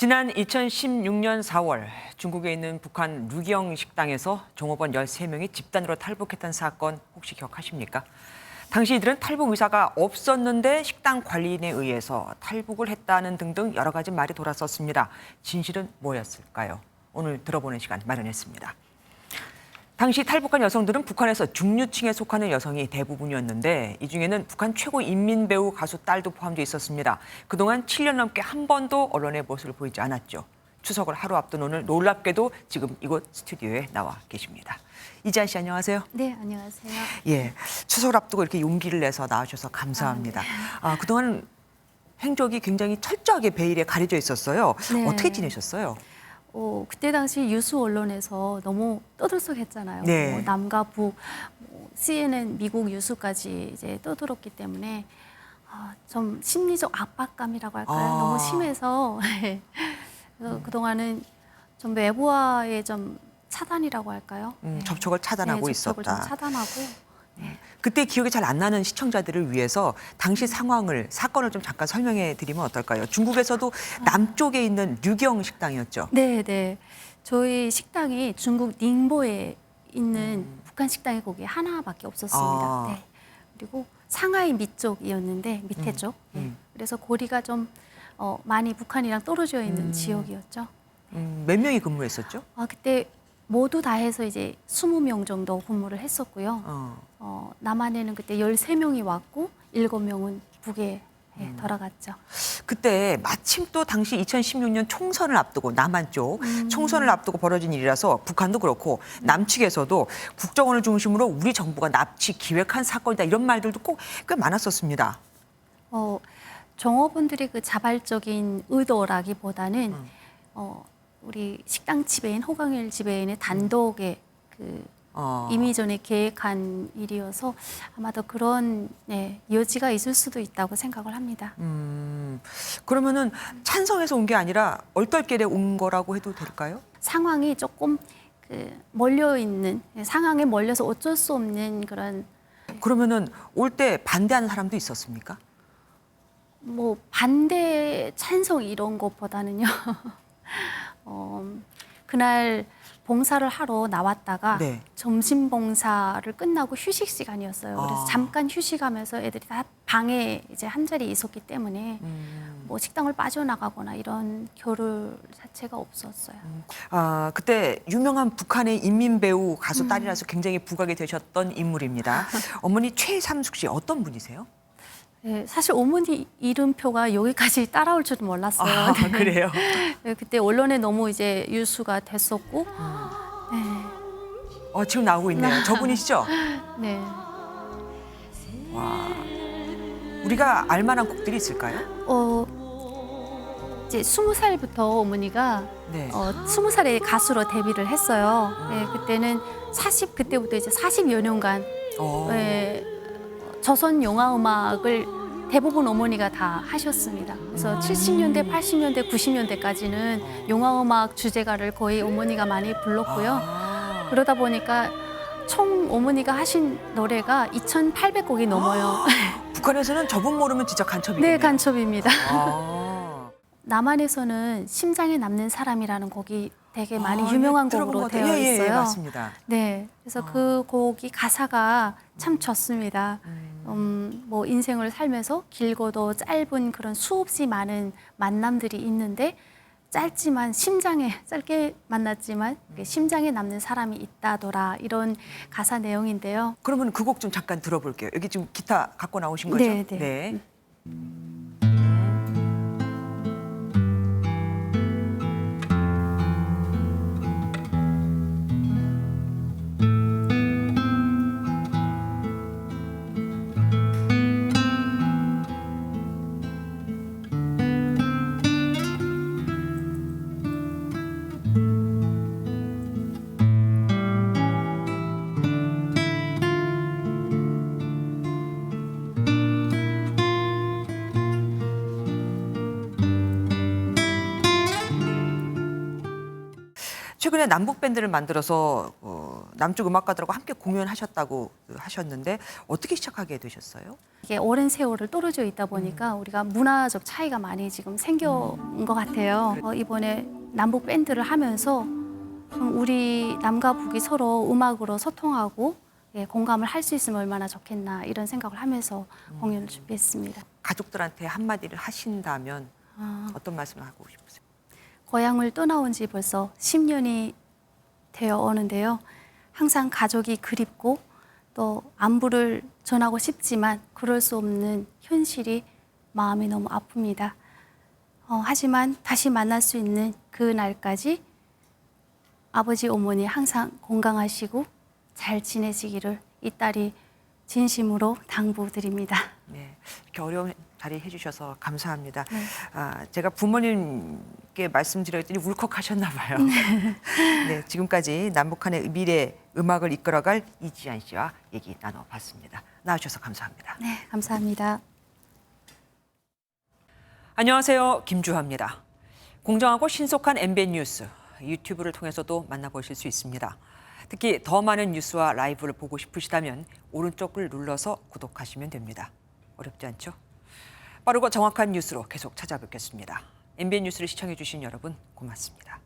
지난 2016년 4월 중국에 있는 북한 류경 식당에서 종업원 13명이 집단으로 탈북했던 사건 혹시 기억하십니까? 당시 이들은 탈북 의사가 없었는데 식당 관리인에 의해서 탈북을 했다는 등등 여러 가지 말이 돌았었습니다. 진실은 뭐였을까요? 오늘 들어보는 시간 마련했습니다. 당시 탈북한 여성들은 북한에서 중류층에 속하는 여성이 대부분이었는데 이 중에는 북한 최고 인민 배우 가수 딸도 포함되어 있었습니다. 그동안 7년 넘게 한 번도 언론의 모습을 보이지 않았죠. 추석을 하루 앞둔 오늘 놀랍게도 지금 이곳 스튜디오에 나와 계십니다. 이지한 씨 안녕하세요. 네, 안녕하세요. 예, 추석을 앞두고 이렇게 용기를 내서 나와주셔서 감사합니다. 네. 그동안 행적이 굉장히 철저하게 베일에 가려져 있었어요. 네. 어떻게 지내셨어요? 그때 당시 유수 언론에서 너무 떠들썩했잖아요. 네. 남과 북, CNN 미국 유수까지 이제 떠들었기 때문에 좀 심리적 압박감이라고 할까요? 너무 심해서 그래서 그동안은 좀 외부와의 좀 차단이라고 할까요? 접촉을 차단하고 네, 있었다. 접촉을 좀 차단하고. 그때 기억이 잘 안 나는 시청자들을 위해서 당시 상황을, 사건을 좀 잠깐 설명해 드리면 어떨까요? 중국에서도 남쪽에 있는 류경 식당이었죠. 네, 네. 저희 식당이 중국 닝보에 있는 북한 식당이 거기 하나밖에 없었습니다. 네. 그리고 상하이 밑쪽이었는데 밑에 쪽. 네. 그래서 거리가 좀 많이 북한이랑 떨어져 있는 지역이었죠. 몇 명이 근무했었죠? 그때 모두 다 해서 이제 20명 정도 근무를 했었고요. 남한에는 그때 13명이 왔고 7명은 북에 돌아갔죠. 그때 마침 또 당시 2016년 총선을 앞두고 남한 쪽 총선을 앞두고 벌어진 일이라서 북한도 그렇고 남측에서도 국정원을 중심으로 우리 정부가 납치 기획한 사건이다 이런 말들도 꼭 꽤 많았었습니다. 종업원들의 그 자발적인 의도라기보다는 우리 식당 지배인 호강일 지배인의 단독의 그 이미 전에 계획한 일이어서 아마도 그런 여지가 있을 수도 있다고 생각을 합니다. 그러면은 찬성해서 온 게 아니라 얼떨결에 온 거라고 해도 될까요? 상황이 조금 몰려 있는 상황에 몰려서 어쩔 수 없는 그런. 그러면은 올 때 반대하는 사람도 있었습니까? 뭐 반대 찬성 이런 것보다는요. 그날 봉사를 하러 나왔다가 네. 점심 봉사를 끝나고 휴식 시간이었어요. 그래서 잠깐 휴식하면서 애들이 다 방에 이제 한 자리에 있었기 때문에 뭐 식당을 빠져나가거나 이런 겨룰 자체가 없었어요. 그때 유명한 북한의 인민 배우 가수 딸이라서 굉장히 부각이 되셨던 인물입니다. 어머니 최삼숙 씨 어떤 분이세요? 네, 사실 어머니 이름표가 여기까지 따라올 줄은 몰랐어요. 네. 그래요? 네, 그때 언론에 너무 이제 유수가 됐었고. 네. 지금 나오고 있네요. 저분이시죠? 네. 와, 우리가 알만한 곡들이 있을까요? 이제 20살부터 어머니가 네. 20살에 가수로 데뷔를 했어요. 네, 그때는 그때부터 이제 40여 년간 조선 영화 음악을 대부분 어머니가 다 하셨습니다. 그래서 70년대, 80년대, 90년대까지는 영화 음악 주제가를 거의 어머니가 많이 불렀고요. 그러다 보니까 총 어머니가 하신 노래가 2,800곡이 넘어요. 북한에서는 저분 모르면 진짜 간첩이네요. 네, 간첩입니다. 남한에서는 심장에 남는 사람이라는 곡이 되게 많이 유명한 곡으로 되어 있어요. 예, 맞습니다. 네, 그래서 그 곡이 가사가 참 좋습니다. 뭐 인생을 살면서 길고도 짧은 그런 수없이 많은 만남들이 있는데 짧게 만났지만 심장에 남는 사람이 있다더라 이런 가사 내용인데요. 그러면 그 곡 좀 잠깐 들어볼게요. 여기 지금 기타 갖고 나오신 거죠? 네, 네. 최근에 남북 밴드를 만들어서 남쪽 음악가들하고 함께 공연하셨다고 하셨는데 어떻게 시작하게 되셨어요? 이게 오랜 세월을 떨어져 있다 보니까 우리가 문화적 차이가 많이 지금 생겨온 것 같아요. 이번에 남북 밴드를 하면서 우리 남과 북이 서로 음악으로 소통하고 공감을 할 수 있으면 얼마나 좋겠나 이런 생각을 하면서 공연을 준비했습니다. 가족들한테 한마디를 하신다면 어떤 말씀을 하고 싶으세요? 고향을 떠나온 지 벌써 10년이 되어 오는데요. 항상 가족이 그립고 또 안부를 전하고 싶지만 그럴 수 없는 현실이 마음이 너무 아픕니다. 하지만 다시 만날 수 있는 그 날까지 아버지, 어머니 항상 건강하시고 잘 지내시기를 이 딸이 진심으로 당부드립니다. 네, 이렇게 어려운 자리 해주셔서 감사합니다. 네. 제가 부모님께 말씀드렸더니 울컥하셨나 봐요. 네, 지금까지 남북한의 미래 음악을 이끌어갈 이지안 씨와 얘기 나눠봤습니다. 나와주셔서 감사합니다. 네, 감사합니다. 안녕하세요, 김주하입니다. 공정하고 신속한 MBN 뉴스 유튜브를 통해서도 만나보실 수 있습니다. 특히 더 많은 뉴스와 라이브를 보고 싶으시다면 오른쪽을 눌러서 구독하시면 됩니다. 어렵지 않죠? 빠르고 정확한 뉴스로 계속 찾아뵙겠습니다. MBN 뉴스를 시청해 주신 여러분 고맙습니다.